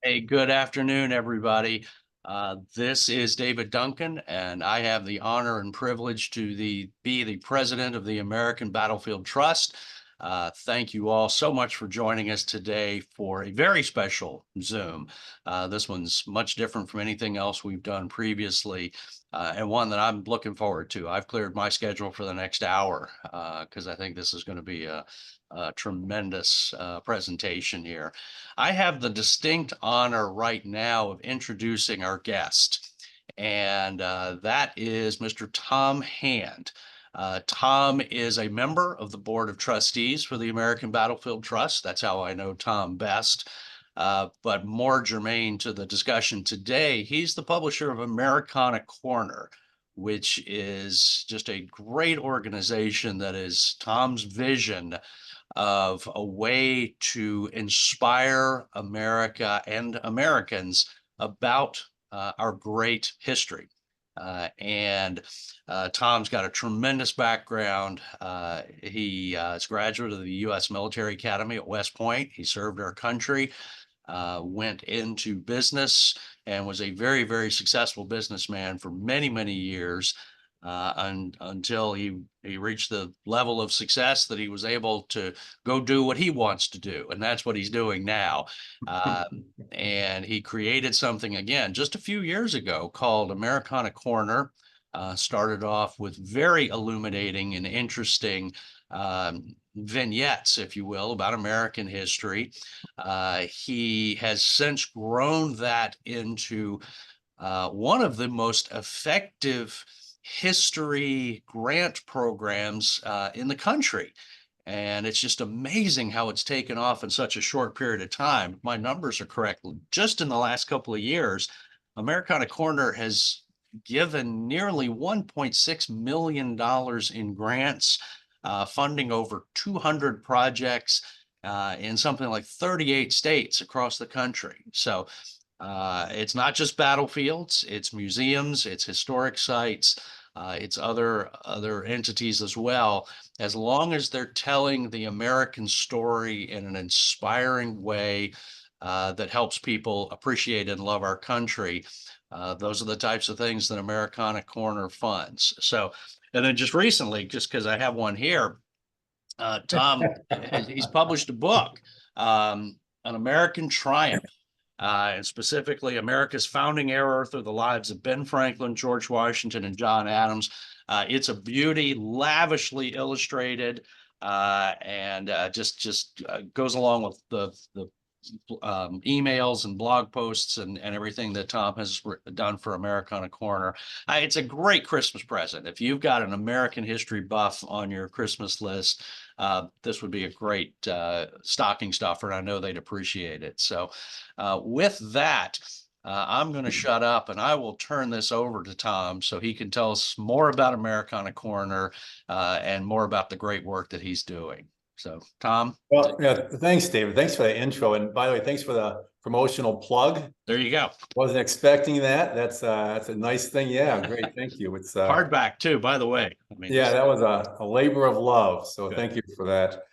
Hey, good afternoon, everybody. This is David Duncan, and I have the honor and privilege to be the president of the American Battlefield Trust. Thank you all so much for joining us today for a very special Zoom. This one's much different from anything else we've done previously, and one that I'm looking forward to. I've cleared my schedule for the next hour because I think this is going to be a tremendous presentation here. I have the distinct honor right now of introducing our guest, and that is Mr. Tom Hand. Tom is a member of the Board of Trustees for the American Battlefield Trust. That's how I know Tom best. But more germane to the discussion today, he's the publisher of Americana Corner, which is just a great organization that is Tom's vision of a way to inspire America and Americans about our great history. And Tom's got a tremendous background. He is a graduate of the U.S. Military Academy at West Point. He served our country, went into business, and was a very, very successful businessman for many, many years until he reached the level of success that he was able to go do what he wants to do, and that's what he's doing now. And he created something again just a few years ago called Americana Corner. Started off with very illuminating and interesting vignettes, if you will, about American history. He has since grown that into one of the most effective history grant programs in the country. And it's just amazing how it's taken off in such a short period of time. If my numbers are correct, just in the last couple of years, Americana Corner has given nearly $1.6 million in grants, funding over 200 projects in something like 38 states across the country. So it's not just battlefields, it's museums, it's historic sites, it's other entities as well. As long as they're telling the American story in an inspiring way that helps people appreciate and love our country, those are the types of things that Americana Corner funds. So, and then just recently, just because I have one here, Tom, he's published a book, An American Triumph, and specifically America's Founding Era through the lives of Ben Franklin, George Washington, and John Adams. It's a beauty, lavishly illustrated, and just goes along with the emails and blog posts and everything that Tom has done for Americana Corner. It's a great Christmas present. If you've got an American history buff on your Christmas list, this would be a great stocking stuffer, and I know they'd appreciate it. So with that, I'm going to shut up and I will turn this over to Tom so he can tell us more about Americana Corner and more about the great work that he's doing. So, Tom. Well, yeah, thanks, David. Thanks for the intro. And by the way, thanks for the promotional plug. There you go. Wasn't expecting that. That's a nice thing. Yeah, great. Thank you. It's hardback too, by the way. I mean, yeah, that was a labor of love. So thank you for that.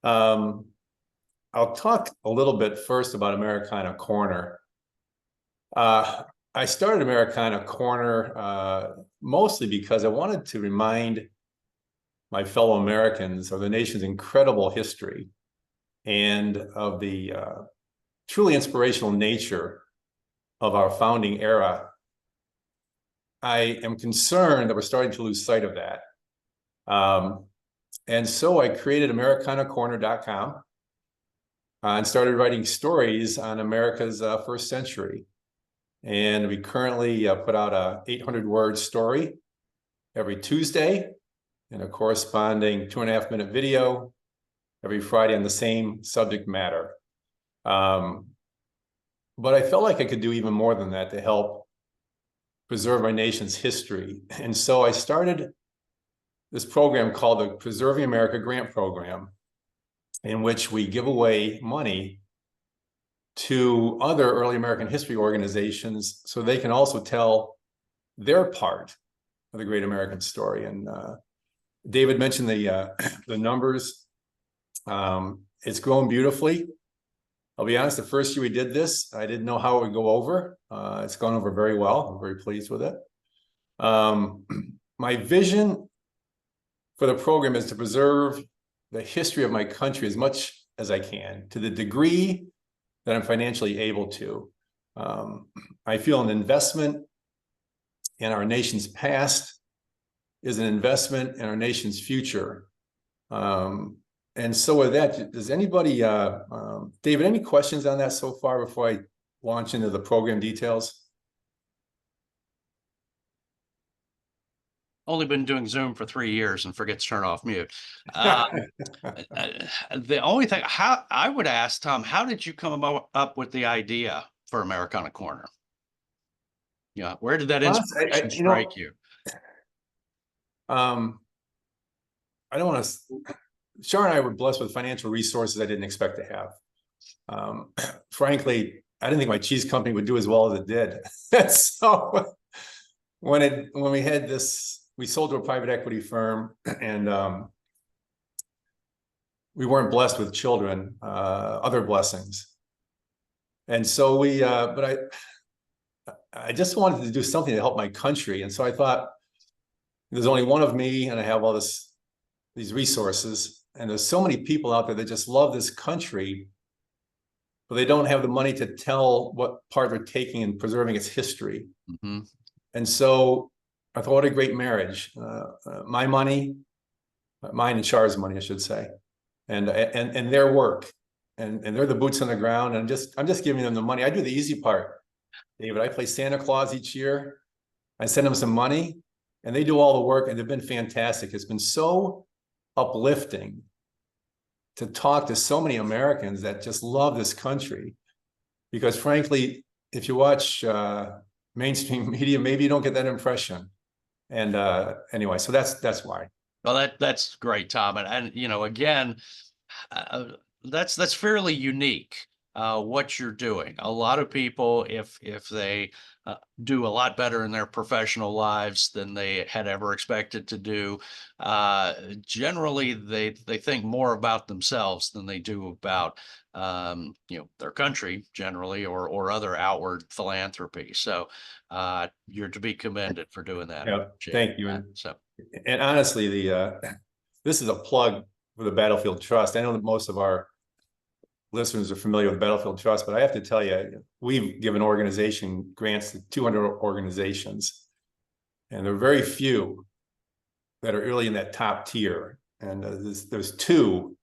I'll talk a little bit first about Americana Corner. I started Americana Corner mostly because I wanted to remind my fellow Americans of the nation's incredible history and of the truly inspirational nature of our founding era. I am concerned that we're starting to lose sight of that. And so I created AmericanaCorner.com and started writing stories on America's first century. And we currently put out a 800-word story every Tuesday, and a corresponding 2.5-minute video every Friday on the same subject matter. But I felt like I could do even more than that to help preserve my nation's history. And so I started this program called the Preserving America Grant Program, in which we give away money to other early American history organizations so they can also tell their part of the great American story. And David mentioned the numbers. It's grown beautifully. I'll be honest, the first year we did this, I didn't know how it would go over. It's gone over very well. I'm very pleased with it. My vision for the program is to preserve the history of my country as much as I can, to the degree that I'm financially able to. I feel an investment in our nation's past is an investment in our nation's future. And so with that, does anybody, David, any questions on that so far before I launch into the program details? Only been doing Zoom for 3 years and forget to turn off mute. The only thing how I would ask Tom, how did you come up with the idea for Americana Corner? Yeah, where did that Honestly, inspiration strike you? I don't want to. Char and I were blessed with financial resources I didn't expect to have. Frankly, I didn't think my cheese company would do as well as it did. So when we had this, we sold to a private equity firm, and we weren't blessed with children, other blessings. And so but I just wanted to do something to help my country. And so I thought, there's only one of me, and I have all these resources, and there's so many people out there that just love this country, but they don't have the money to tell what part they're taking in preserving its history. Mm-hmm. And so I thought, what a great marriage. My money, mine and Char's money, I should say, and their work, and they're the boots on the ground. And I'm just giving them the money. I do the easy part, David. I play Santa Claus each year. I send them some money, and they do all the work, and they've been fantastic. It's been so uplifting to talk to so many Americans that just love this country, because frankly, if you watch mainstream media, maybe you don't get that impression. And anyway, so that's why. Well, that's great, Tom. And you know, again, that's fairly unique, what you're doing. A lot of people, if they do a lot better in their professional lives than they had ever expected to do, generally they think more about themselves than they do about their country generally, or other outward philanthropy. So you're to be commended for doing that. Yeah, thank you. So, and honestly, this is a plug for the Battlefield Trust. I know that most of our listeners are familiar with Battlefield Trust, but I have to tell you, we've given organization grants to 200 organizations, and there are very few that are really in that top tier. And there's two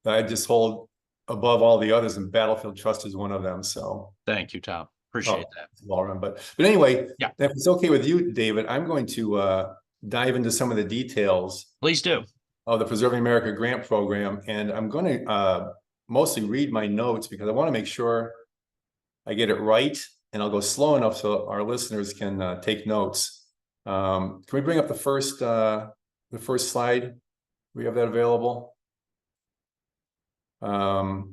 that I just hold above all the others, and Battlefield Trust is one of them. So thank you, Tom. Appreciate that. Lauren, but anyway, yeah. If it's okay with you, David, I'm going to dive into some of the details. Please do. Of the Preserving America Grant Program, and I'm going to mostly read my notes because I want to make sure I get it right, and I'll go slow enough so our listeners can take notes. Can we bring up the first slide? We have that available. There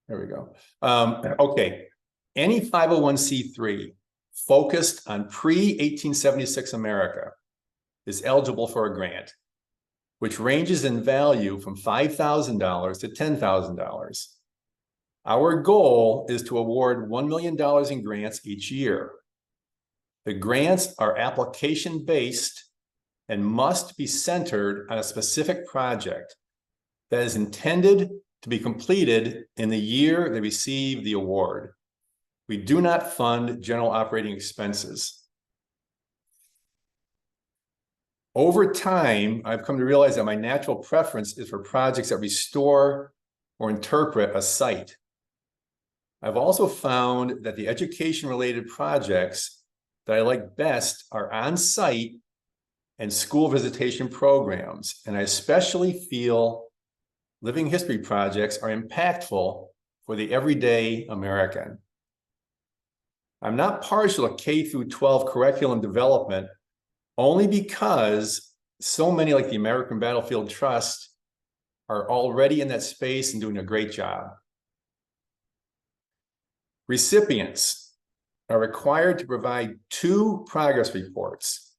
we go. Okay. Any 501c3 focused on pre-1876 America is eligible for a grant, which ranges in value from $5,000 to $10,000. Our goal is to award $1 million in grants each year. The grants are application-based and must be centered on a specific project that is intended to be completed in the year they receive the award. We do not fund general operating expenses. Over time, I've come to realize that my natural preference is for projects that restore or interpret a site. I've also found that the education-related projects that I like best are on-site and school visitation programs, and I especially feel living history projects are impactful for the everyday American. I'm not partial to K through 12 curriculum development, only because so many, like the American Battlefield Trust, are already in that space and doing a great job. Recipients are required to provide 2 progress reports,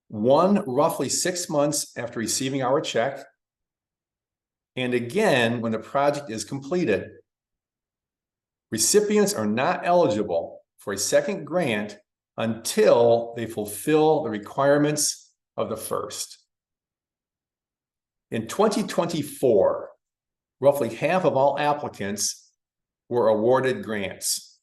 one roughly 6 months after receiving our check, and again when the project is completed. Recipients are not eligible for a second grant until they fulfill the requirements of the first. In 2024, roughly half of all applicants were awarded grants.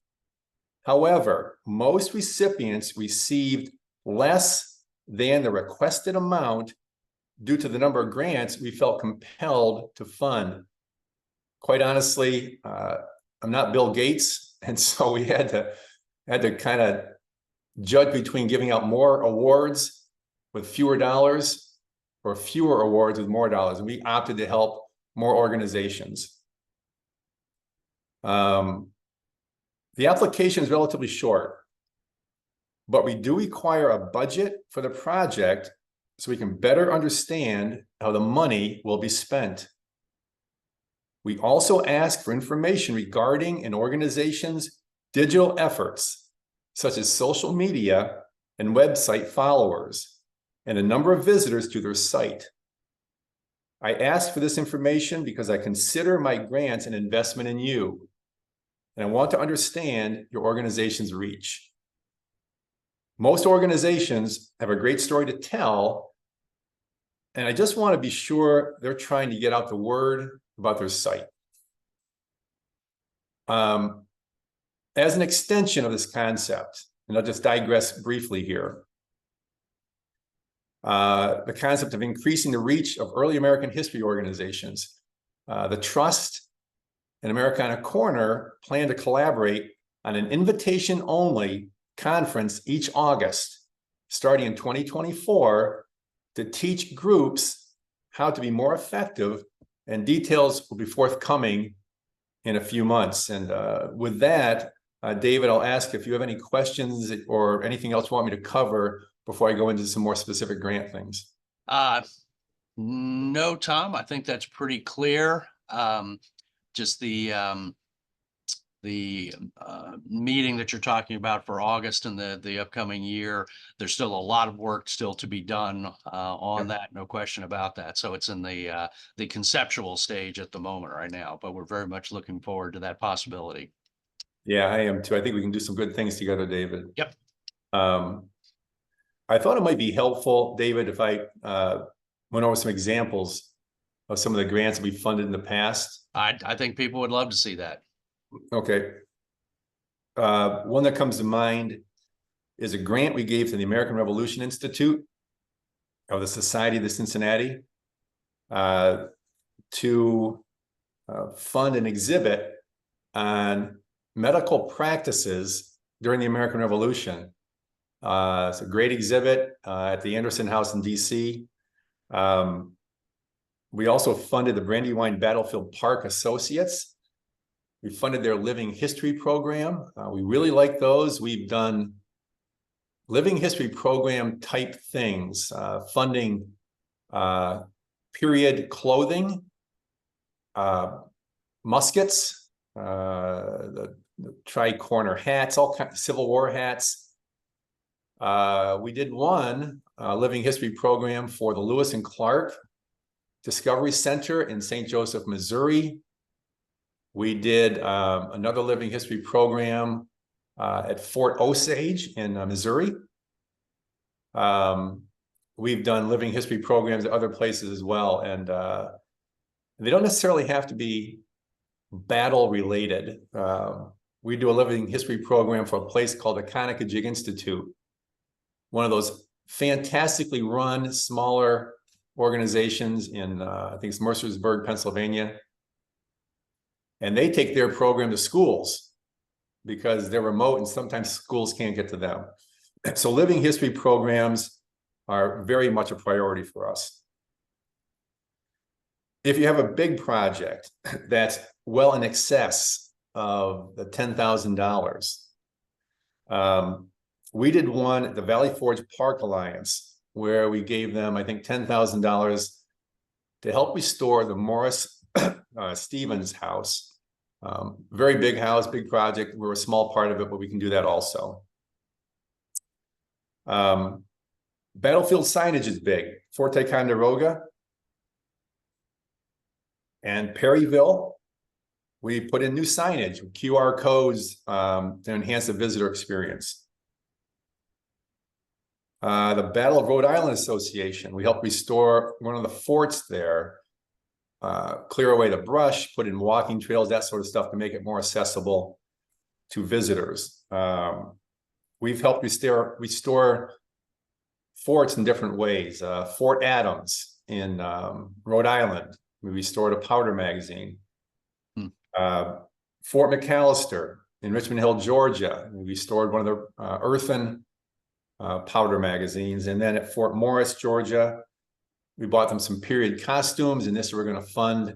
However, most recipients received less than the requested amount due to the number of grants we felt compelled to fund. Quite honestly, I'm not Bill Gates, and so we had to kind of judge between giving out more awards with fewer dollars or fewer awards with more dollars, and we opted to help more organizations. The application is relatively short, but we do require a budget for the project so we can better understand how the money will be spent. We also ask for information regarding an organization's digital efforts, such as social media and website followers, and a number of visitors to their site. I ask for this information because I consider my grants an investment in you, and I want to understand your organization's reach. Most organizations have a great story to tell, and I just want to be sure they're trying to get out the word about their site. As an extension of this concept, and I'll just digress briefly here, the concept of increasing the reach of early American history organizations. The Trust and Americana Corner plan to collaborate on an invitation-only conference each August, starting in 2024, to teach groups how to be more effective, and details will be forthcoming in a few months. And with that, David, I'll ask if you have any questions or anything else you want me to cover before I go into some more specific grant things. No, Tom, I think that's pretty clear. Just the meeting that you're talking about for August and the upcoming year, there's still a lot of work still to be done on that, no question about that. So it's in the conceptual stage at the moment right now, but we're very much looking forward to that possibility. Yeah, I am too. I think we can do some good things together, David. Yep. I thought it might be helpful, David, if I went over some examples of some of the grants that we funded in the past. I think people would love to see that. Okay. One that comes to mind is a grant we gave to the American Revolution Institute of the Society of the Cincinnati to fund an exhibit on medical practices during the American Revolution. It's a great exhibit at the Anderson House in DC. We also funded the Brandywine Battlefield Park Associates. We funded their living history program. We really like those. We've done living history program type things, funding period clothing, muskets, the tri-corner hats, all kinds of Civil War hats. We did one living history program for the Lewis and Clark Discovery Center in St. Joseph, Missouri. We did another living history program at Fort Osage in Missouri. We've done living history programs at other places as well, and they don't necessarily have to be battle related. We do a living history program for a place called the Conakajig Institute, one of those fantastically run smaller organizations in I think it's Mercersburg, Pennsylvania. And they take their program to schools because they're remote and sometimes schools can't get to them. So living history programs are very much a priority for us. If you have a big project that's well in excess of the $10,000, we did one at the Valley Forge Park Alliance where we gave them, I think, $10,000 to help restore the Morris Stevens house. Very big house, big project. We're a small part of it, but we can do that also. Battlefield signage is big. Fort Ticonderoga. And Perryville, we put in new signage, QR codes to enhance the visitor experience. The Battle of Rhode Island Association, we helped restore one of the forts there, clear away the brush, put in walking trails, that sort of stuff to make it more accessible to visitors. We've helped restore forts in different ways. Fort Adams in Rhode Island, we restored a powder magazine. Fort McAllister in Richmond Hill, Georgia, we restored one of the earthen powder magazines. And then at Fort Morris, Georgia, we bought them some period costumes, and this we're going to fund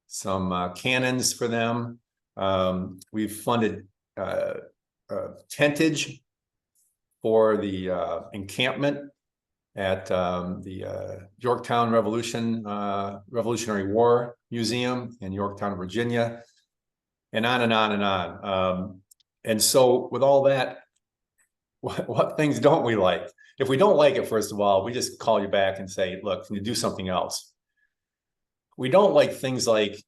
some cannons for them. We've funded tentage for the encampment at the Yorktown Revolutionary War Museum in Yorktown, Virginia, and on and on and on. And so with all that, what things don't we like? If we don't like it, first of all, we just call you back and say, look, can you do something else? We don't like things like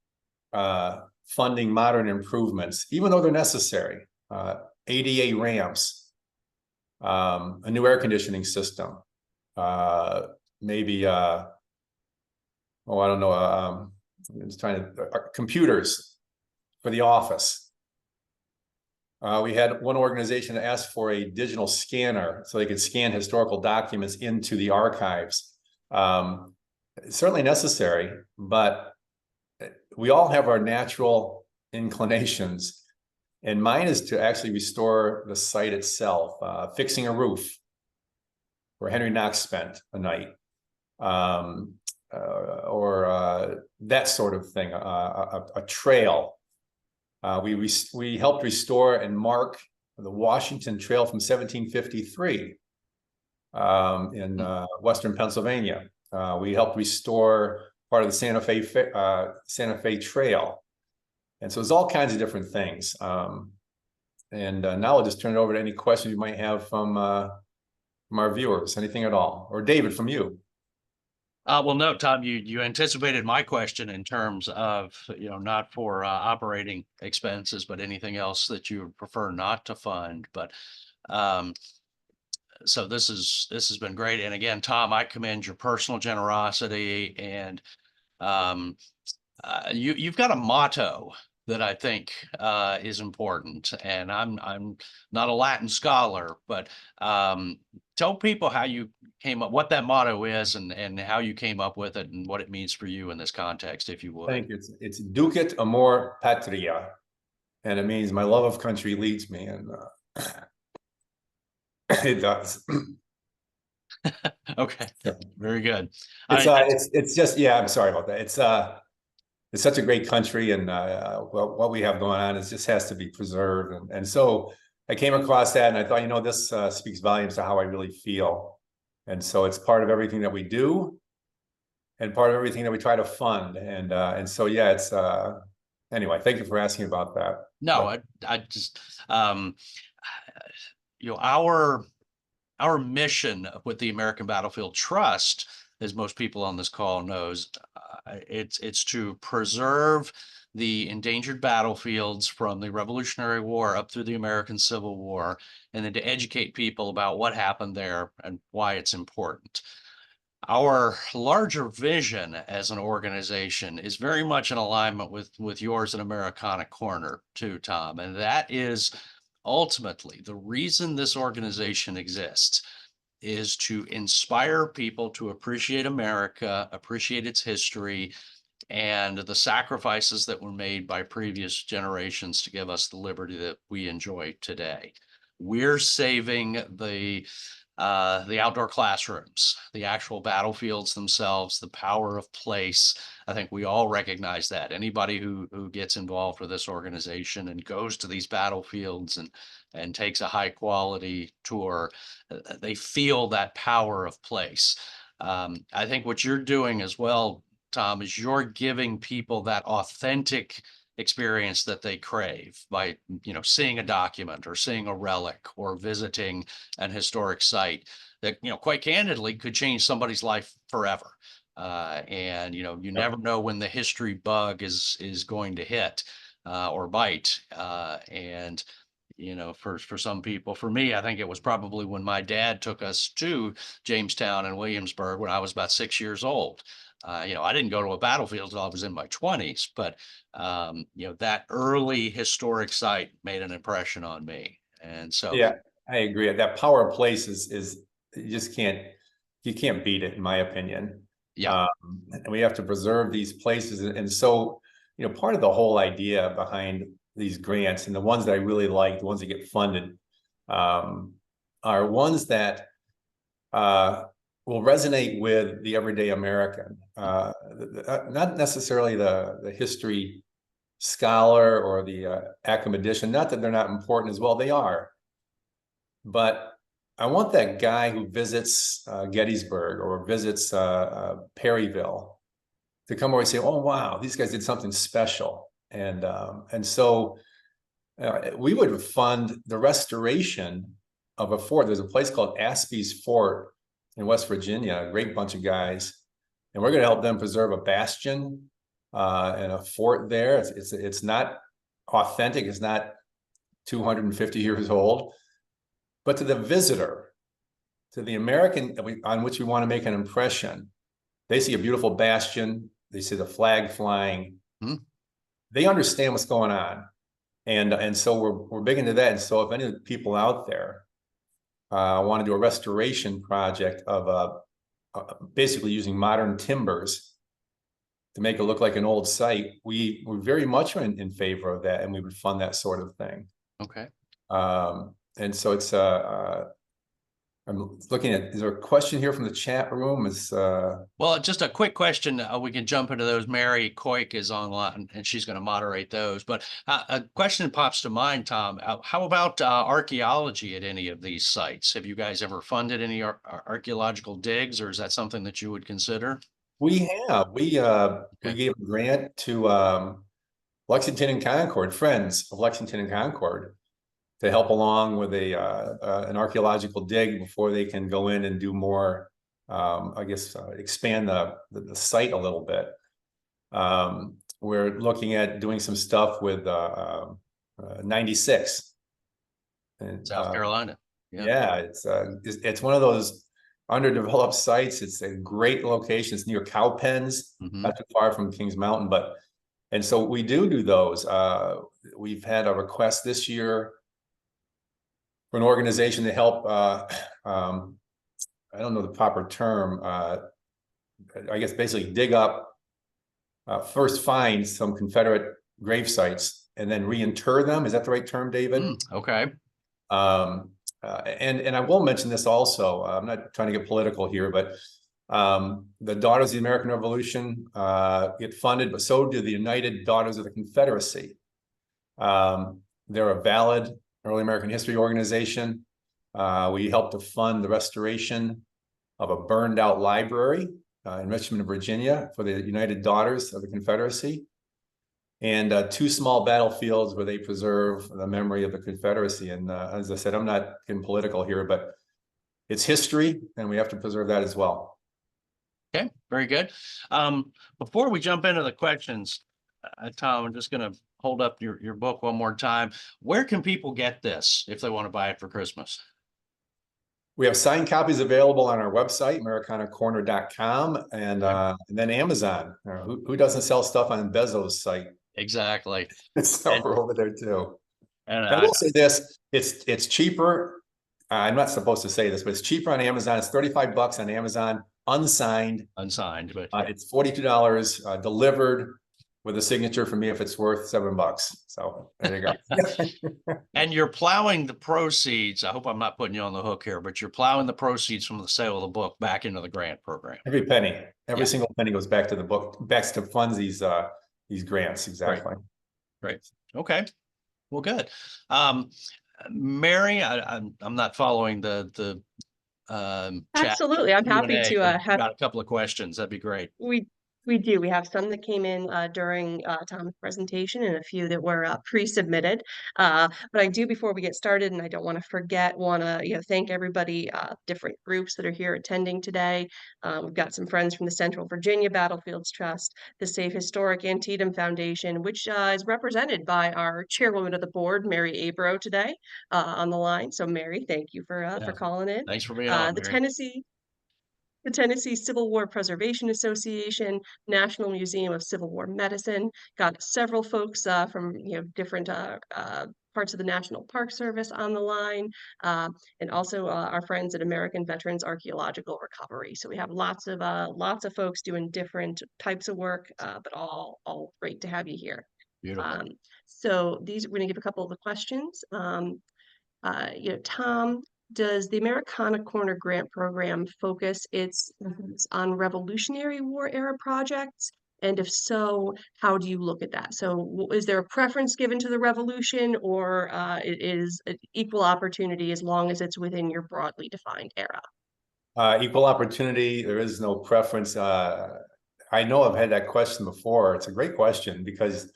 funding modern improvements, even though they're necessary. ADA ramps, a new air conditioning system, maybe, I don't know, I'm just trying to, computers for the office. We had one organization that asked for a digital scanner so they could scan historical documents into the archives. It's certainly necessary, but we all have our natural inclinations. And mine is to actually restore the site itself, fixing a roof where Henry Knox spent a night, or that sort of thing, a trail. We helped restore and mark the Washington Trail from 1753 in Western Pennsylvania. We helped restore part of the Santa Fe Trail. And so there's all kinds of different things. And now I'll just turn it over to any questions you might have from our viewers, anything at all. Or David, from you. Well, no, Tom, you anticipated my question in terms of, not for operating expenses, but anything else that you would prefer not to fund. But so this has been great. And again, Tom, I commend your personal generosity, and you've got a motto that I think is important. And I'm not a Latin scholar, but tell people how you came up, what that motto is, and how you came up with it, and what it means for you in this context, if you would. I think it's Ducit Amor Patria, and it means my love of country leads me, and it does. Okay, very good. It's just, yeah, I'm sorry about that. It's such a great country, and well, what we have going on is just has to be preserved. And so I came across that, and I thought, this speaks volumes to how I really feel. And so it's part of everything that we do, and part of everything that we try to fund. And so, yeah, it's anyway, thank you for asking about that. No, I just our mission with the American Battlefield Trust, as most people on this call knows, it's to preserve the endangered battlefields from the Revolutionary War up through the American Civil War, and then to educate people about what happened there and why it's important. Our larger vision as an organization is very much in alignment with yours at Americana Corner too, Tom, and that is ultimately the reason this organization exists is to inspire people to appreciate America, appreciate its history, and the sacrifices that were made by previous generations to give us the liberty that we enjoy today. We're saving the outdoor classrooms, the actual battlefields themselves, the power of place. I think we all recognize that. Anybody who gets involved with this organization and goes to these battlefields and takes a high quality tour, they feel that power of place. I think what you're doing as well, Tom, is you're giving people that authentic experience that they crave by, seeing a document or seeing a relic or visiting an historic site that, quite candidly could change somebody's life forever. And, you Yep. never know when the history bug is going to hit or bite. And for some people, for me, I think it was probably when my dad took us to Jamestown and Williamsburg when I was about 6 years old. I didn't go to a battlefield until I was in my 20s, but that early historic site made an impression on me. And so, Yeah, I agree. That power of place is you just can't beat it, in my opinion. yeah, Um, and we have to preserve these places. And so, part of the whole idea behind these grants, and the ones that I really like, the ones that get funded, um, are ones that will resonate with the everyday American. Not necessarily the history scholar or the academician. Not that they're not important as well, they are. But I want that guy who visits Gettysburg or visits Perryville to come over and say, "Oh wow, these guys did something special," and so we would fund the restoration of a fort. There's a place called Aspey's Fort in West Virginia, a great bunch of guys, and we're going to help them preserve a bastion and a fort there. It's not authentic. It's not 250 years old, but to the visitor, to the American on which we want to make an impression, they see a beautiful bastion. They see the flag flying. hmm, They understand what's going on. And so we're big into that. And so if any of the people out there want to do a restoration project of basically using modern timbers to make it look like an old site, we're very much in favor of that, and we would fund that sort of thing. okay. And so it's I'm looking at, is there a question here from the chat room? Well, just a quick question. We can jump into those. Mary Coik is online and she's going to moderate those. But a question pops to mind, Tom. How about archaeology at any of these sites? Have you guys ever funded any archaeological digs, or is that something that you would consider? we have, we Okay. gave a grant to Lexington and Concord, Friends of Lexington and Concord, to help along with an archaeological dig before they can go in and do more, I guess, expand the site a little bit. We're looking at doing some stuff with 96. And South Carolina. Yeah. yeah, it's one of those underdeveloped sites. It's a great location. It's near cow pens, Hmm. not too far from Kings Mountain, and so we do those. We've had a request this year for an organization to help. I don't know the proper term. I guess basically dig up, first find some Confederate grave sites and then reinter them. Is that the right term, David? Okay. And I will mention this also. I'm not trying to get political here, but the Daughters of the American Revolution get funded, but so do the United Daughters of the Confederacy. They're a valid early American history organization. We helped to fund the restoration of a burned out library in Richmond, Virginia for the United Daughters of the Confederacy, and two small battlefields where they preserve the memory of the Confederacy. And as I said, I'm not getting political here, but it's history and we have to preserve that as well. Okay, very good. Before we jump into the questions, Tom, I'm just going to hold up your book one more time. Where can people get this if they want to buy it for Christmas? We have signed copies available on our website, americanacorner.com, and then Amazon. Who doesn't sell stuff on Bezos' site? Exactly. So we're over there too. And I will say this, it's cheaper. I'm not supposed to say this, but it's cheaper on Amazon. It's $35 on Amazon, unsigned. unsigned, but It's $42 delivered with a signature from me if it's worth $7. So there you go. and you're plowing the proceeds. I hope I'm not putting you on the hook here, but you're plowing the proceeds from the sale of the book back into the grant program. Every penny, every Yeah. single penny goes back to the book, back to fund these grants. Exactly. Great. Okay. Well, good. Mary, I'm not following the chat. Absolutely. I'm happy Q&A, to but have, got a couple of questions. That'd be great. we We do. We have some that came in during Tom's presentation and a few that were pre-submitted. But I do, before we get started, and I don't want to forget, want to thank everybody, different groups that are here attending today. We've got some friends from the Central Virginia Battlefields Trust, the Safe Historic Antietam Foundation, which is represented by our chairwoman of the board, Mary Abro, today on the line. So Mary, thank you Yeah. for calling in. Thanks for being on, The Mary. Tennessee Civil War Preservation Association, National Museum of Civil War Medicine, got several folks from different parts of the National Park Service on the line, and also our friends at American Veterans Archaeological Recovery. So we have lots of folks doing different types of work, but all great to have you here. Beautiful. So we're going to give a couple of the questions. Tom, does the Americana Corner Grant Program focus its efforts on Revolutionary War era projects? And if so, how do you look at that? So is there a preference given to the Revolution, or it is an equal opportunity as long as it's within your broadly defined era? Equal opportunity, there is no preference. I know I've had that question before. It's a great question because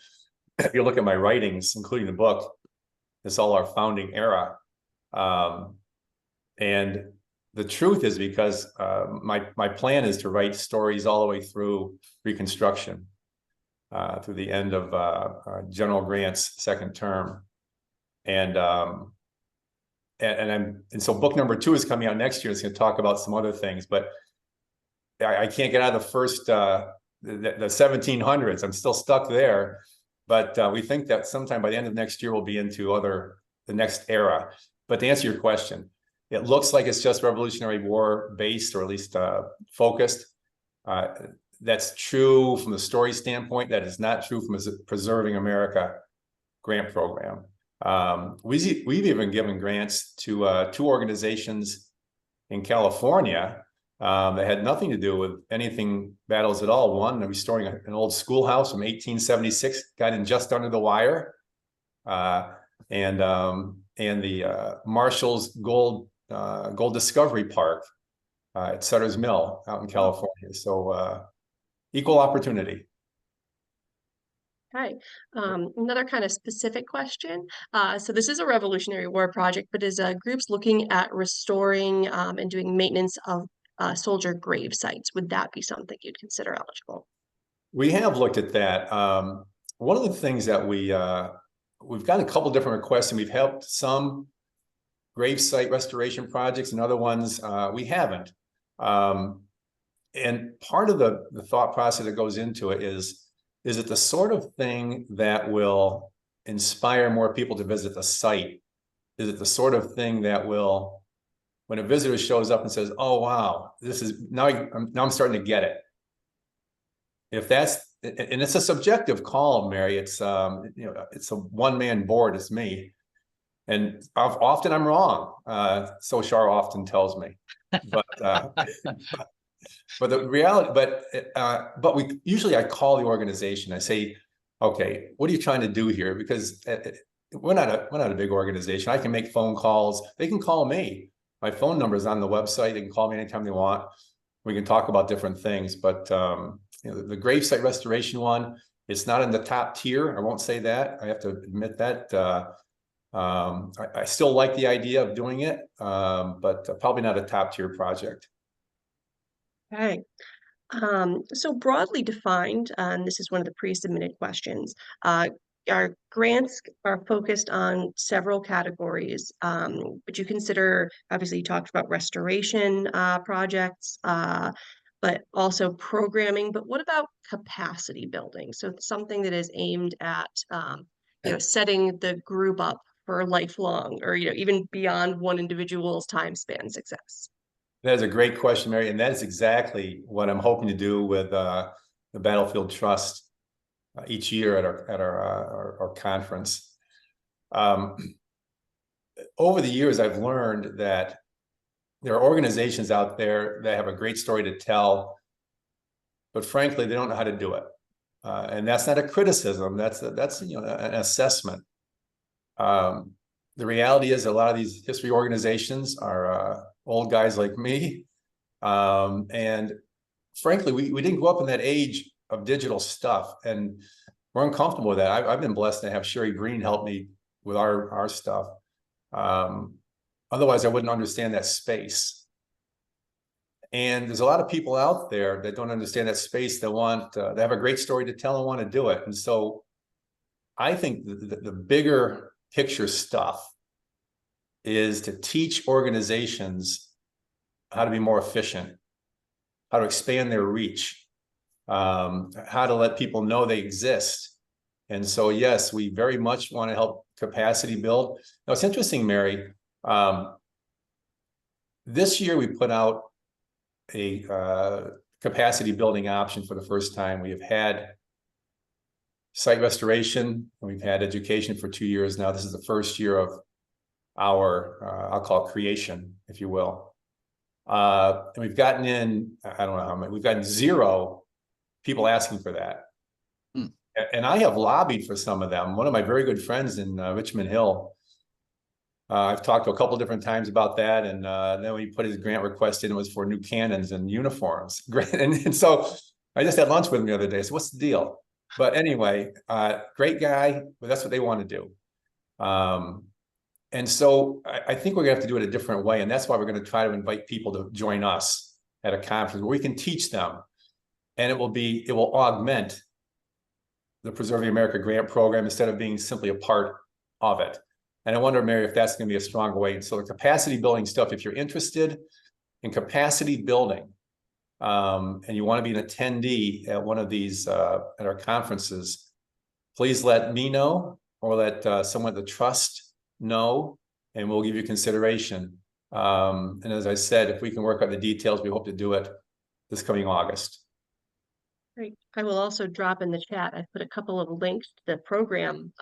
if you look at my writings, including the book, it's all our founding era. And the truth is because my plan is to write stories all the way through Reconstruction, through the end of General Grant's second term. And so book number 2 is coming out next year. It's going to talk about some other things, but I can't get out of the first the 1700s. I'm still stuck there, but we think that sometime by the end of next year we'll be into the next era. But to answer your question, it looks like it's just Revolutionary War based, or at least focused. That's true from the story standpoint. That is not true from a Preserving America grant program. We've even given grants to 2 organizations in California that had nothing to do with anything battles at all. One, restoring an old schoolhouse from 1876, got in just under the wire, and the Marshall's Gold Discovery Park at Sutter's Mill out in California. So equal opportunity. Okay. Another kind of specific question. So this is a Revolutionary War project, but is groups looking at restoring and doing maintenance of soldier grave sites? Would that be something you'd consider eligible? We have looked at that. One of the things that we've gotten a couple different requests, and we've helped some grave site restoration projects, and other ones we haven't. And part of the thought process that goes into it is it the sort of thing that will inspire more people to visit the site? Is it the sort of thing that will, when a visitor shows up and says, "Oh wow, this is now I'm starting to get it"? If that's, and it's a subjective call, Mary. It's it's a one-man board. It's me, and often I'm wrong. So Shar often tells me, but but the reality, but we usually, I call the organization. I say, "Okay, what are you trying to do here?" Because we're not a big organization. I can make phone calls. They can call me. My phone number is on the website. They can call me anytime they want. We can talk about different things. But the gravesite restoration one, it's not in the top tier. I won't say that. I have to admit that. I still like the idea of doing it, but probably not a top tier project. Okay. So broadly defined, and this is one of the pre-submitted questions, our grants are focused on several categories. Would you consider, obviously you talked about restoration projects, but also programming, but what about capacity building? So something that is aimed at setting the group up for lifelong, or even beyond one individual's time span success. That is a great question, Mary, and that is exactly what I'm hoping to do with the Battlefield Trust each year at our conference. Over the years, I've learned that there are organizations out there that have a great story to tell, but frankly, they don't know how to do it. And that's not a criticism. That's an assessment. The reality is a lot of these history organizations are old guys like me. And frankly, we didn't grow up in that age of digital stuff, and we're uncomfortable with that. I've been blessed to have Sherry Green help me with our stuff. Otherwise, I wouldn't understand that space. And there's a lot of people out there that don't understand that space, that want, they have a great story to tell and want to do it. And so I think the bigger picture stuff is to teach organizations how to be more efficient, how to expand their reach, how to let people know they exist. And so, yes, we very much want to help capacity build. Now, it's interesting, Mary. This year we put out a capacity building option for the first time. We have had site restoration, and we've had education for 2 years now. This is the first year of our, I'll call it creation, if you will. And we've gotten in, I don't know how many, we've gotten 0 people asking for that. And I have lobbied for some of them. One of my very good friends in Richmond Hill, I've talked to a couple different times about that. And then when he put his grant request in, it was for new cannons and uniforms. And so I just had lunch with him the other day. So what's the deal? But anyway, great guy, but that's what they want to do. And so I think we're gonna have to do it a different way. And that's why we're gonna try to invite people to join us at a conference where we can teach them. And it will augment the Preserving America grant program instead of being simply a part of it. And I wonder, Mary, if that's going to be a stronger way. So the capacity building stuff, if you're interested in capacity building, and you want to be an attendee at one of these, at our conferences, please let me know, or let someone at the trust know, and we'll give you consideration. And as I said, if we can work out the details, we hope to do it this coming August. Great. I will also drop in the chat. I put a couple of links to the program,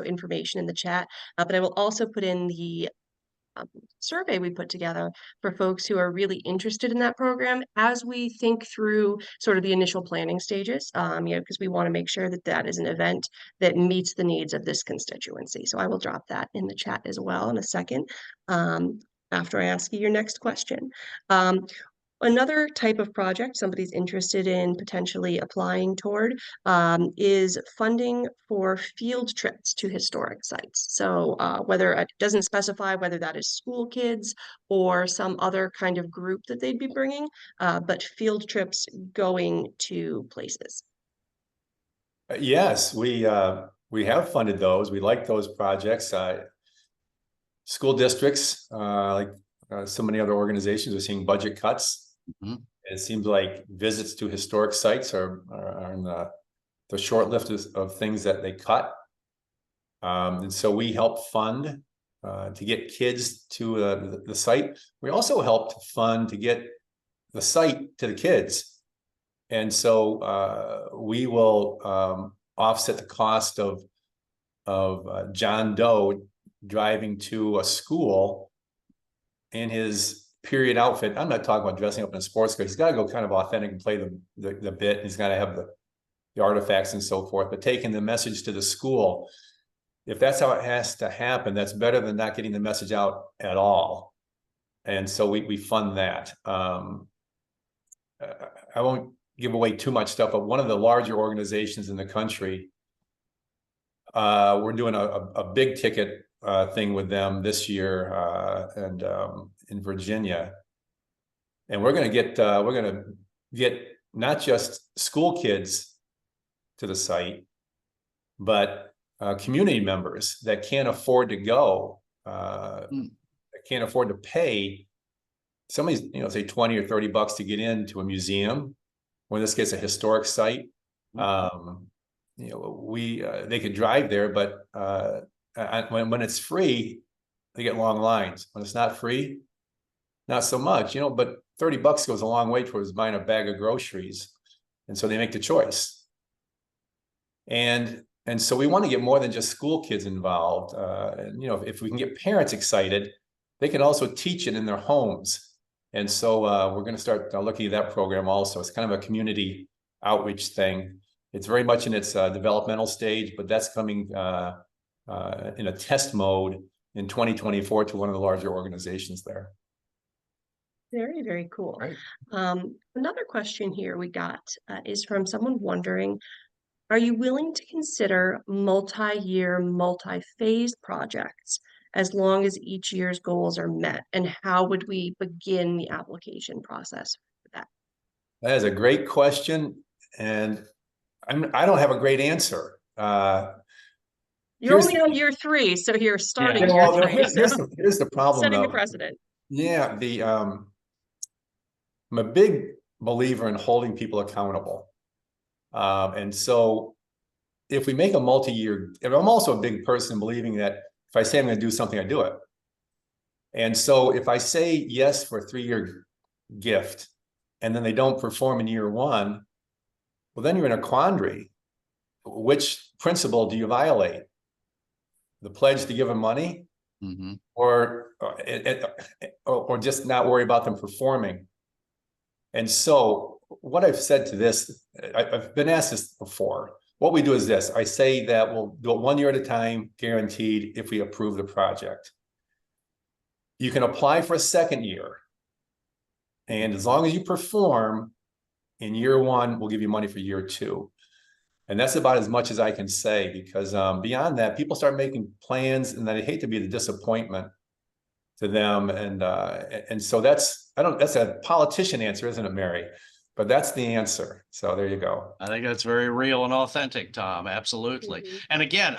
information in the chat, but I will also put in the survey we put together for folks who are really interested in that program as we think through sort of the initial planning stages, because we want to make sure that that is an event that meets the needs of this constituency. So I will drop that in the chat as well in a second, after I ask you your next question. Another type of project somebody's interested in potentially applying toward is funding for field trips to historic sites. So whether it doesn't specify whether that is school kids or some other kind of group that they'd be bringing, but field trips going to places. Yes, we have funded those. We like those projects. School districts, like so many other organizations, are seeing budget cuts. It seems like visits to historic sites are in the short list of things that they cut. And so we help fund to get kids to the site. We also help fund to get the site to the kids. And so we will offset the cost of John Doe driving to a school in his period outfit. I'm not talking about dressing up in a sports car. He's got to go kind of authentic and play the bit. He's got to have the artifacts and so forth, but taking the message to the school, if that's how it has to happen, that's better than not getting the message out at all. And so we fund that. I won't give away too much stuff, but one of the larger organizations in the country, we're doing a big ticket thing with them this year, and in Virginia, and we're going to get not just school kids to the site, but community members that can't afford to go, that can't afford to pay. Somebody's, say $20 or $30 to get into a museum, or in this case, a historic site. They could drive there, but when it's free, they get long lines. When it's not free, not so much, but $30 goes a long way towards buying a bag of groceries. And so they make the choice. And so we want to get more than just school kids involved. And, if we can get parents excited, they can also teach it in their homes. And so we're going to start looking at that program also. It's kind of a community outreach thing. It's very much in its developmental stage, but that's coming in a test mode in 2024 to one of the larger organizations there. Very, very cool. Right. Another question here we got is from someone wondering, are you willing to consider multi-year, multi-phase projects as long as each year's goals are met? And how would we begin the application process for that? That is a great question, and I don't have a great answer. You're Here's only on year 3, so you're starting Yeah. year well, 3, so here's the problem setting a though. precedent. Yeah, I'm a big believer in holding people accountable. And so if we make a multi-year, and I'm also a big person believing that if I say I'm going to do something, I do it. And so if I say yes for a 3-year gift and then they don't perform in year 1, well, then you're in a quandary. Which principle do you violate? The pledge to give them money, Mm-hmm. or just not worry about them performing? And so what I've said to this, I've been asked this before. What we do is this. I say that we'll do it 1 year at a time, guaranteed, if we approve the project. You can apply for a second year. And as long as you perform in year 1, we'll give you money for year 2. And that's about as much as I can say, because beyond that, people start making plans, and I hate to be the disappointment to them. And so that's a politician answer, isn't it, Mary? But that's the answer. So there you go. I think that's very real and authentic, Tom. Absolutely. Mhm. And again,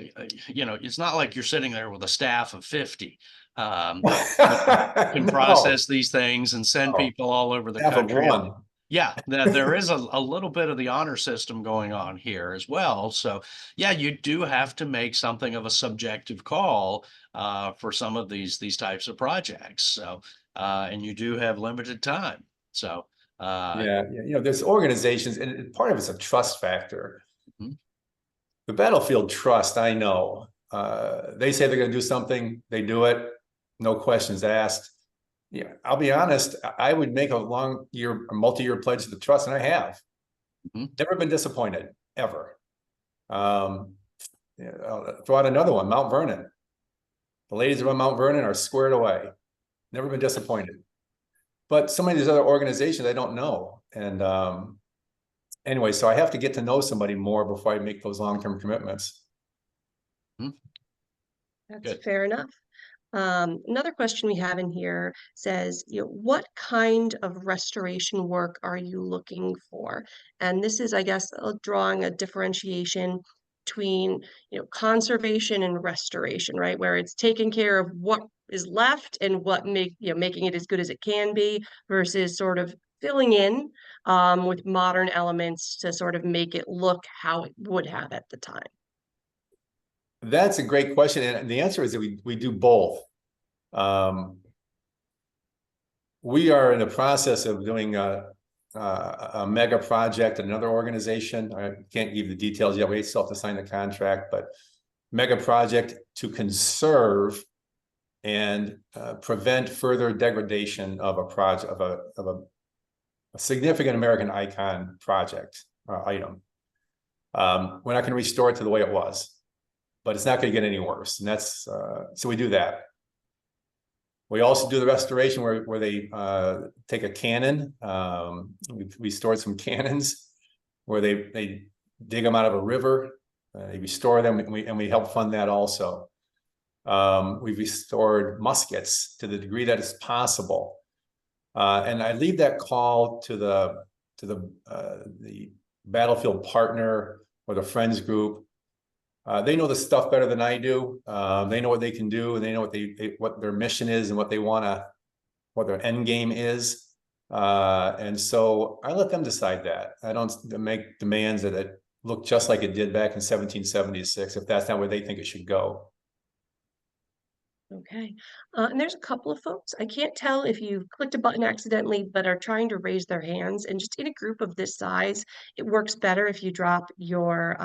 it's not like you're sitting there with a staff of 50. Can No, process these things and send no. people all over the Half of country. one. Yeah, there is a little bit of the honor system going on here as well. So yeah, you do have to make something of a subjective call for some of these types of projects. So and you do have limited time. So Yeah, there's organizations, and part of it's a trust factor. mhm. The Battlefield Trust, I know, they say they're going to do something, they do it, no questions asked. Yeah, I'll be honest, I would make a multi-year pledge to the trust, and I have. Mhm. Never been disappointed, ever. I'll throw out another one, Mount Vernon. The ladies around Mount Vernon are squared away. Never been disappointed. But so many of these other organizations I don't know. And anyway, so I have to get to know somebody more before I make those long-term commitments. That's Good. fair enough. Another question we have in here says, what kind of restoration work are you looking for? And this is, I guess, drawing a differentiation between, conservation and restoration, right? Where it's taking care of what is left and making it as good as it can be versus sort of filling in with modern elements to sort of make it look how it would have at the time. That's a great question. And the answer is that we do both. We are in the process of doing a mega project at another organization. I can't give the details yet. We still have to sign the contract, but mega project to conserve and prevent further degradation of a project, of a significant American icon project item. We're not going to restore it to the way it was, but it's not going to get any worse. And that's so we do that. We also do the restoration where they take a cannon. We stored some cannons where they dig them out of a river. They restore them, and we help fund that also. We've restored muskets to the degree that is possible. And I leave that call to the battlefield partner or the friends group. They know the stuff better than I do. They know what they can do, and they know what their mission is and what their end game is. And so I let them decide that. I don't make demands that it look just like it did back in 1776, if that's not where they think it should go. Okay. And there's a couple of folks. I can't tell if you've clicked a button accidentally, but are trying to raise their hands. And just in a group of this size, it works better if you drop your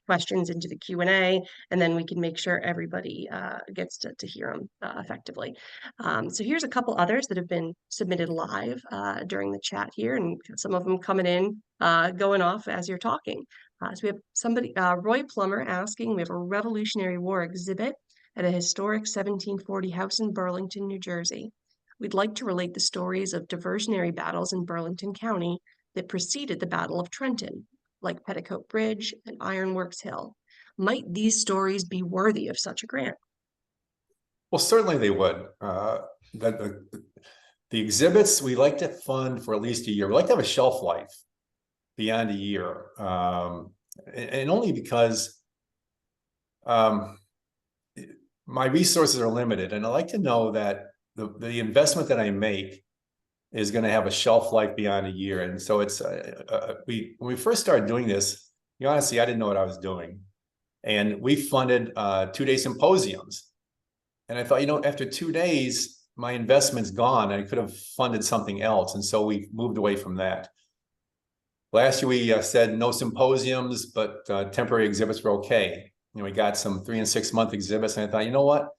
questions into the Q&A, and then we can make sure everybody gets to hear them effectively. So here's a couple others that have been submitted live during the chat here, and some of them coming in, going off as you're talking. So we have somebody, Roy Plummer, asking, we have a Revolutionary War exhibit at a historic 1740 house in Burlington, New Jersey. we'd like to relate the stories of diversionary battles in Burlington County that preceded the Battle of Trenton, like Petticoat Bridge and Ironworks Hill. Might these stories be worthy of such a grant? Well, certainly they would. The exhibits we like to fund for at least a year. We like to have a shelf life beyond a year, and only because my resources are limited, and I like to know that the investment that I make is going to have a shelf life beyond a year. And so it's when we first started doing this, honestly, I didn't know what I was doing, and we funded 2-day symposiums. And I thought, after 2 days, my investment's gone. I could have funded something else. And so we moved away from that. Last year, we said no symposiums, but temporary exhibits were okay. We got some 3- and 6-month exhibits. And I thought, you know what?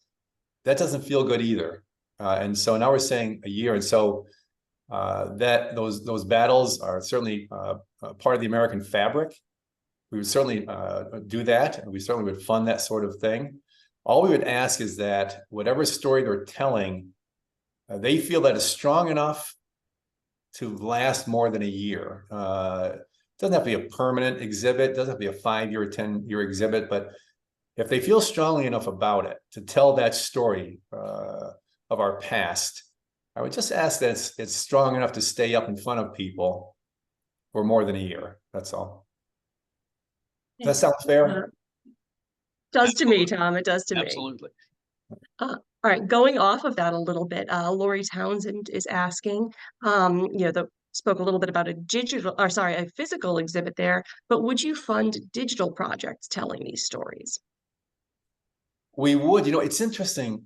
That doesn't feel good either. And so now we're saying a year. And so that those battles are certainly part of the American fabric. We would certainly do that. And we certainly would fund that sort of thing. All we would ask is that whatever story they're telling, they feel that is strong enough to last more than a year. It doesn't have to be a permanent exhibit. It doesn't have to be a 5-year or 10-year exhibit. But if they feel strongly enough about it to tell that story of our past, I would just ask that it's strong enough to stay up in front of people for more than a year. That's all. Does that sound fair? Does to me, Tom. It does to me. Absolutely. All right, going off of that a little bit, Lori Townsend is asking, spoke a little bit about a physical exhibit there, but would you fund digital projects telling these stories? We would. It's interesting.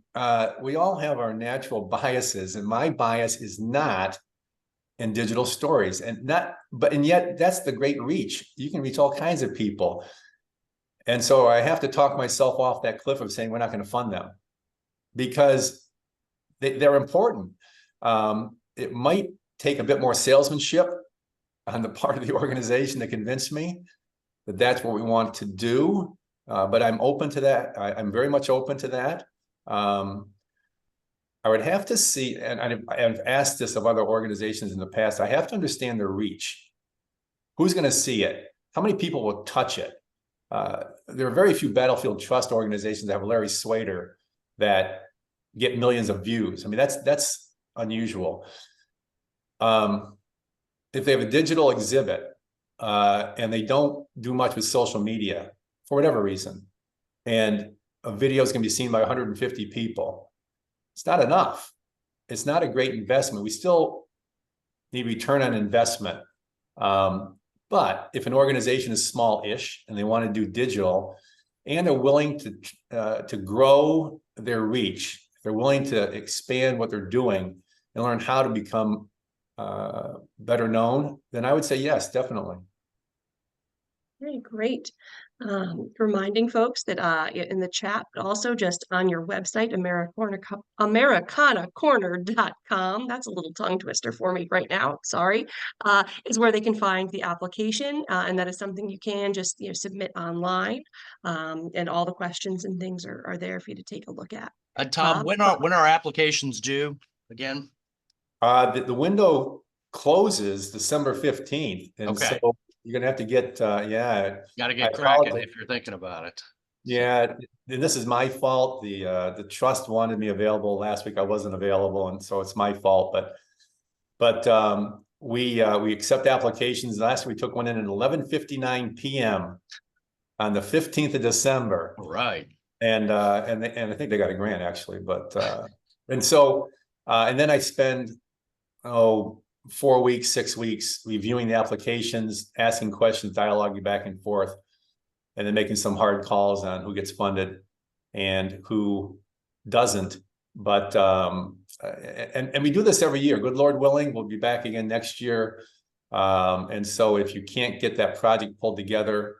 We all have our natural biases, and my bias is not in digital stories, and yet that's the great reach. You can reach all kinds of people. And so I have to talk myself off that cliff of saying we're not going to fund them because they're important. It might take a bit more salesmanship on the part of the organization to convince me that that's what we want to do. But I'm open to that. I'm very much open to that. I would have to see, and I've asked this of other organizations in the past, I have to understand their reach. Who's going to see it? How many people will touch it? There are very few Battlefield Trust organizations that have Larry Swader that get millions of views. I mean, that's unusual. If they have a digital exhibit and they don't do much with social media for whatever reason, and a video is going to be seen by 150 people, it's not enough. It's not a great investment. We still need return on investment. But if an organization is small-ish and they want to do digital and they're willing to grow their reach, if they're willing to expand what they're doing and learn how to become better known, then I would say yes, definitely. Okay, great. Reminding folks that in the chat, but also just on your website, AmericanaCorner.com, that's a little tongue twister for me right now, sorry, is where they can find the application. And that is something you can just submit online. And all the questions and things are there for you to take a look at. Tom, when are applications due again? The window closes December 15th. And okay. So you're going to have to get, got to get cracking if you're thinking about it. Yeah. And this is my fault. The trust wanted me available last week. I wasn't available. And so it's my fault, but we accept applications. Last week we took one in at 11:59 p.m. on the 15th of December. Right. And I think they got a grant actually, but, and so, and then I spend, 4 weeks, 6 weeks reviewing the applications, asking questions, dialoguing back and forth, and then making some hard calls on who gets funded and who doesn't. But and we do this every year. Good Lord willing, we'll be back again next year. And so if you can't get that project pulled together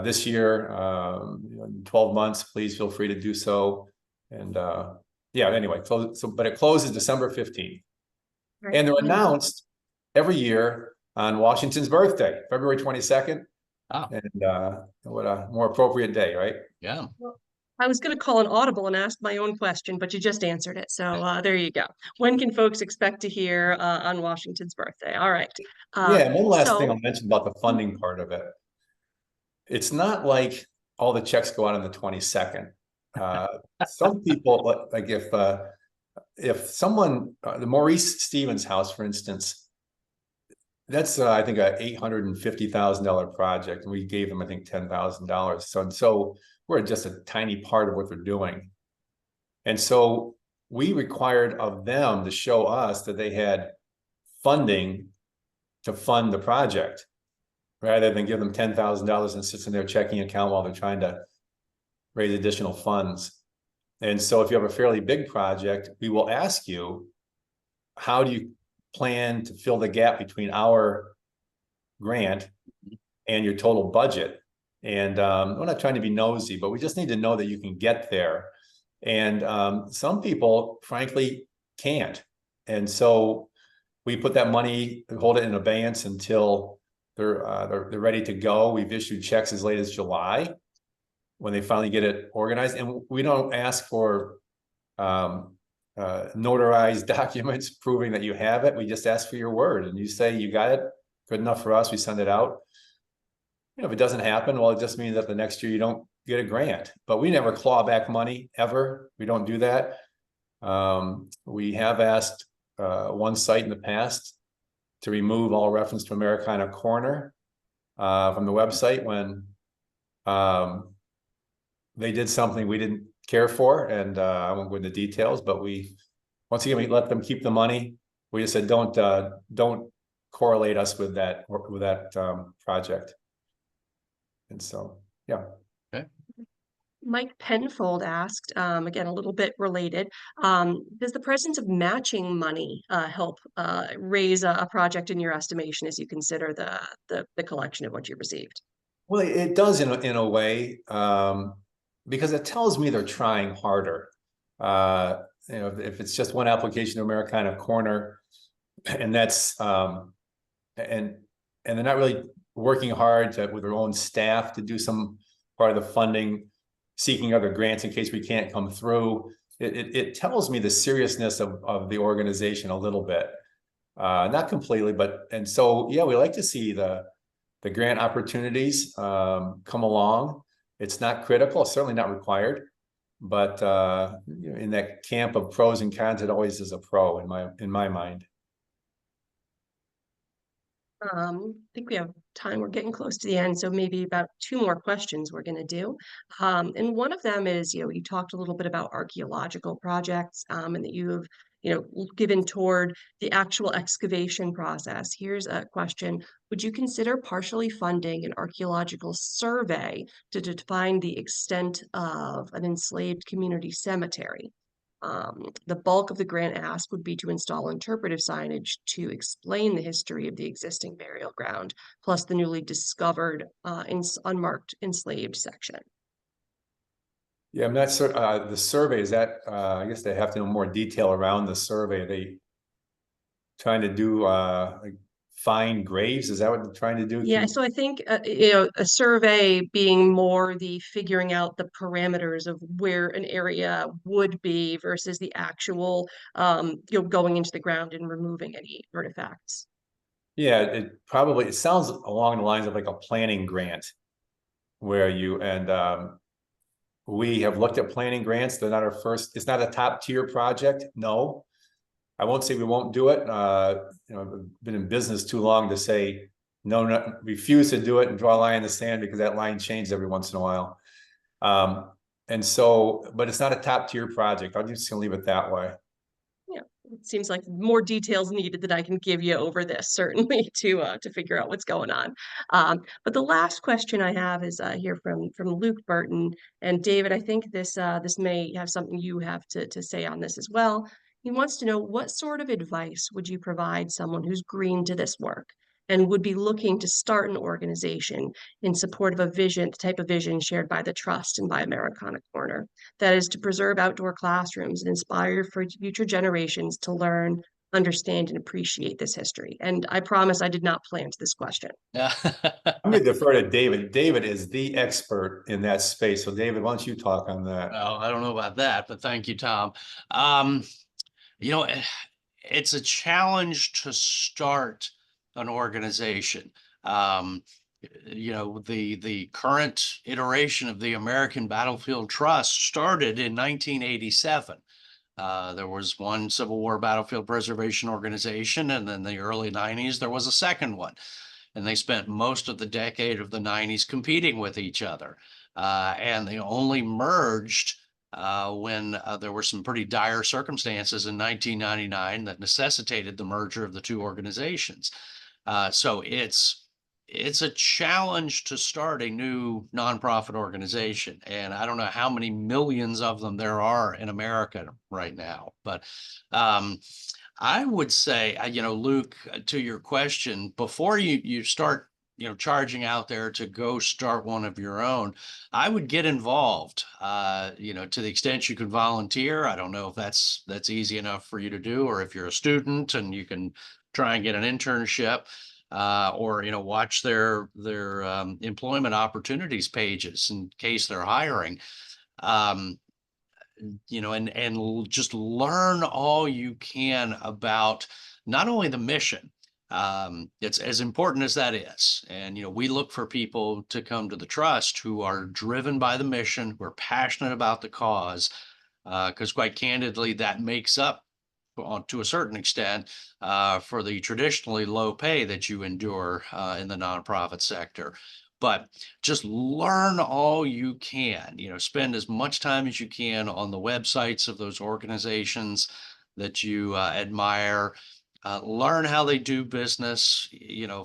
this year, in 12 months, please feel free to do so. And anyway, but it closes December 15th. Right. And they're announced every year on Washington's birthday, February 22nd. Oh. And what a more appropriate day, right? Yeah. Well, I was going to call an audible and ask my own question, but you just answered it. So there you go. When can folks expect to hear on Washington's birthday? All right. Yeah, and one last thing So I'll mention about the funding part of it. It's not like all the checks go out on the 22nd. Some people, like if someone, the Maurice Stevens house, for instance, that's I think a $850,000 project, and we gave them I think $10,000. So we're just a tiny part of what they're doing, and so we required of them to show us that they had funding to fund the project, rather than give them $10,000 and sits in their checking account while they're trying to raise additional funds. And so if you have a fairly big project, we will ask you, how do you plan to fill the gap between our grant and your total budget? And we're not trying to be nosy, but we just need to know that you can get there. And some people, frankly, can't. And so we put that money, hold it in abeyance until they're ready to go. We've issued checks as late as July when they finally get it organized. And we don't ask for notarized documents proving that you have it. We just ask for your word, and you say you got it, good enough for us, we send it out. You know, if it doesn't happen, well, it just means that the next year you don't get a grant. But we never claw back money ever. We don't do that. We have asked one site in the past to remove all reference to Americana Corner from the website when they did something we didn't care for, and I won't go into details, but once again, we let them keep the money. We just said, don't correlate us with that project. And so, yeah. Okay. Mike Penfold asked, again, a little bit related, does the presence of matching money help raise a project in your estimation as you consider the collection of what you received? Well, it does in a way, because it tells me they're trying harder. You know, if it's just one application to Americana Corner, and that's and they're not really working hard with their own staff to do some part of the funding, seeking other grants in case we can't come through. It tells me the seriousness of the organization a little bit, not completely, but, and so yeah, we like to see the grant opportunities come along. It's not critical, it's certainly not required, but in that camp of pros and cons, it always is a pro in my mind. I think we have time. We're getting close to the end, so maybe about two more questions we're going to do. And one of them is, you talked a little bit about archaeological projects, and that you've, given toward the actual excavation process. Here's a question. Would you consider partially funding an archaeological survey to define the extent of an enslaved community cemetery? The bulk of the grant ask would be to install interpretive signage to explain the history of the existing burial ground, plus the newly discovered unmarked enslaved section. Yeah, I'm not sure. The survey, is that, I guess they have to know more detail around the survey. Are they trying to do like find graves? Is that what they're trying to do? Yeah, so I think a survey being more the figuring out the parameters of where an area would be versus the actual going into the ground and removing any artifacts. Yeah, it sounds along the lines of like a planning grant, where we have looked at planning grants. They're not our first, it's not a top tier project. No, I won't say we won't do it. I've been in business too long to say no, refuse to do it and draw a line in the sand, because that line changes every once in a while. And so, but it's not a top tier project. I'm just gonna leave it that way. Yeah, it seems like more details needed than I can give you over this, certainly, to figure out what's going on. But the last question I have is here from Luke Burton. And David, I think this may have something you have to say on this as well. He wants to know, what sort of advice would you provide someone who's green to this work and would be looking to start an organization in support of the type of vision shared by the Trust and by Americana Corner? That is to preserve outdoor classrooms and inspire for future generations to learn understand and appreciate this history. And I promise I did not plant this question. Yeah. I'm going to defer to David. David is the expert in that space. So David, why don't you talk on that? Well, I don't know about that, but thank you, Tom. Um, you know, it's a challenge to start an organization. Um, the current iteration of the American Battlefield Trust started in 1987. There was one Civil War battlefield preservation organization, and then the early 90s, there was a second one. And they spent most of the decade of the 90s competing with each other. And they only merged when there were some pretty dire circumstances in 1999 that necessitated the merger of the two organizations. So it's a challenge to start a new nonprofit organization. And I don't know how many millions of them there are in America right now, but um, I would say, Luke, to your question, before you start, charging out there to go start one of your own, I would get involved. To the extent you can volunteer. I don't know if that's easy enough for you to do, or if you're a student and you can try and get an internship, or watch their employment opportunities pages in case they're hiring. Um, and just learn all you can about not only the mission. It's as important as that is. And, we look for people to come to the trust who are driven by the mission, who are passionate about the cause, because quite candidly, that makes up to a certain extent for the traditionally low pay that you endure in the nonprofit sector. But just learn all you can, spend as much time as you can on the websites of those organizations that you admire. Learn how they do business,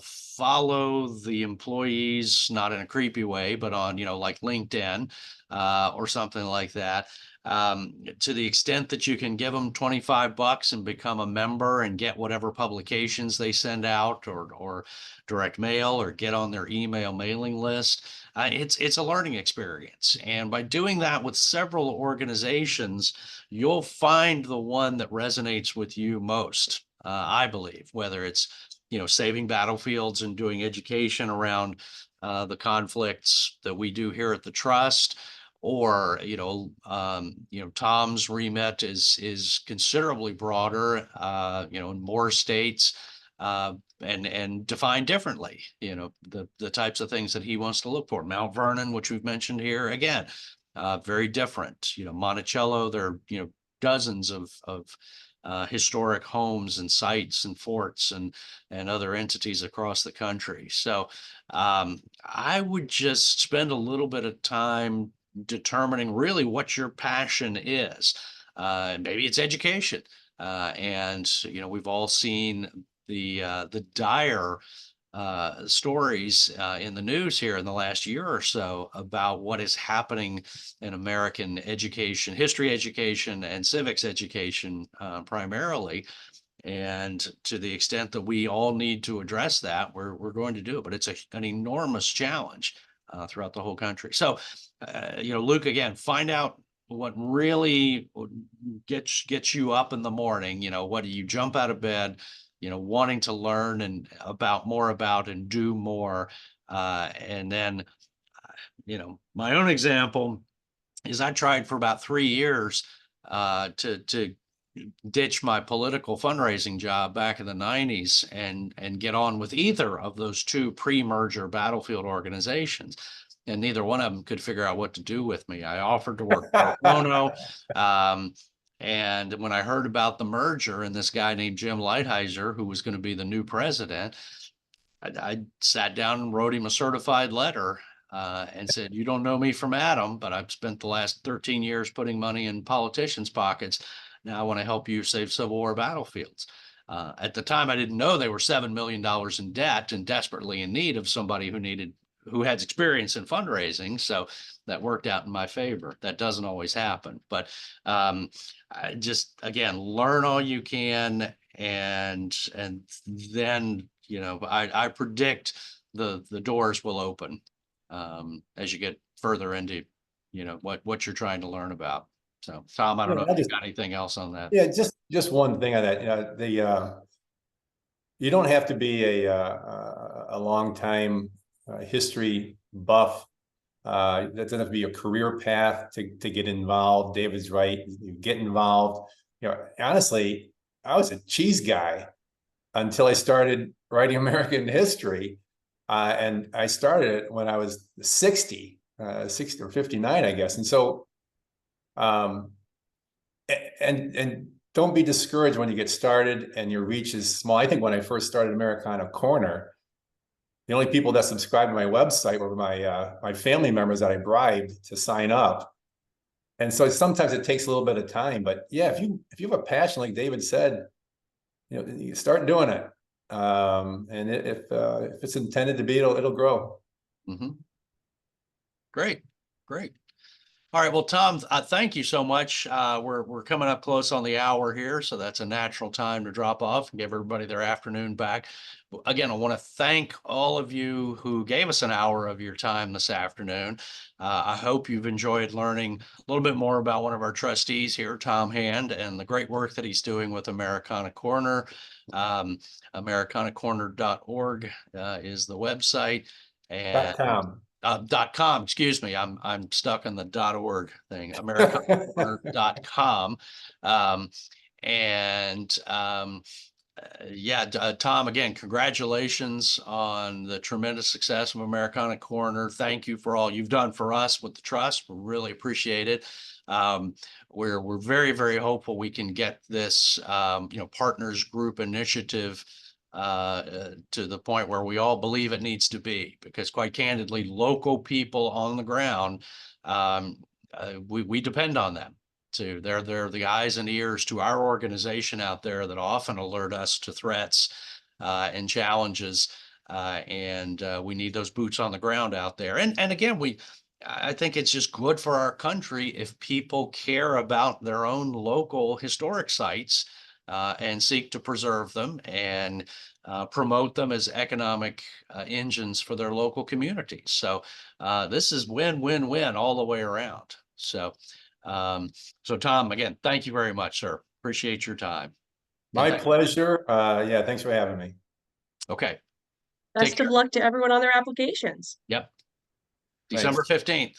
follow the employees, not in a creepy way, but on, like LinkedIn or something like that. To the extent that you can give them $25 and become a member and get whatever publications they send out, or direct mail, or get on their email mailing list. It's a learning experience. And by doing that with several organizations, you'll find the one that resonates with you most, I believe, whether it's, saving battlefields and doing education around the conflicts that we do here at the Trust, or Tom's remit is considerably broader, in more states, and defined differently. The types of things that he wants to look for. Mount Vernon, which we've mentioned here, again, very different. Monticello, there are dozens of historic homes and sites and forts and other entities across the country. So I would just spend a little bit of time determining really what your passion is. Maybe it's education. And we've all seen the dire stories in the news here in the last year or so about what is happening in American education, history education, and civics education primarily. And to the extent that we all need to address that, we're going to do it. But it's an enormous challenge throughout the whole country. So, Luke, again, find out what really gets you up in the morning. What do you jump out of bed, wanting to learn and more about and do more. And then, my own example is I tried for about 3 years to ditch my political fundraising job back in the 90s and get on with either of those two pre-merger battlefield organizations. And neither one of them could figure out what to do with me. I offered to work pro bono. And when I heard about the merger and this guy named Jim Lighthizer, who was going to be the new president, I sat down and wrote him a certified letter and said, "You don't know me from Adam, but I've spent the last 13 years putting money in politicians' pockets. Now I want to help you save Civil War battlefields." At the time, I didn't know they were $7 million in debt and desperately in need of somebody who has experience in fundraising. So that worked out in my favor. That doesn't always happen, but I just, again, learn all you can, and then I predict the doors will open as you get further into what you're trying to learn about. So, Tom, I don't know if you've got anything else on that. Yeah, just just one thing on that, you don't have to be a long time history buff. That doesn't have to be a career path to get involved. David's right. You get involved. Honestly, I was a cheese guy until I started writing American history. And I started it when I was 60 or 59, I guess. And so, and don't be discouraged when you get started and your reach is small. I think when I first started Americana Corner, the only people that subscribed to my website were my family members that I bribed to sign up. And so sometimes it takes a little bit of time, but yeah, if you have a passion, like David said, you start doing it. And if it's intended to be, it'll grow. Mm-hmm. Great. All right. Well, Tom, thank you so much. We're coming up close on the hour here, so that's a natural time to drop off and give everybody their afternoon back. Again, I want to thank all of you who gave us an hour of your time this afternoon. I hope you've enjoyed learning a little bit more about one of our trustees here, Tom Hand, and the great work that he's doing with Americana Corner. AmericanaCorner.org is the website. And .com. .com, excuse me. I'm stuck in the .org thing. AmericanaCorner.com. Yeah, Tom, again, congratulations on the tremendous success of Americana Corner. Thank you for all you've done for us with the trust. We really appreciate it. We're very, very hopeful we can get this partners group initiative to the point where we all believe it needs to be, because quite candidly, local people on the ground, we depend on them. They're the eyes and ears to our organization out there that often alert us to threats and challenges. And we need those boots on the ground out there. And again, I think it's just good for our country if people care about their own local historic sites and seek to preserve them and promote them as economic engines for their local communities. So this is win-win-win all the way around. So Tom, again, thank you very much, sir. Appreciate your time. My pleasure. Yeah, thanks for having me. Okay. Best of luck to everyone on their applications. Yep. December 15th.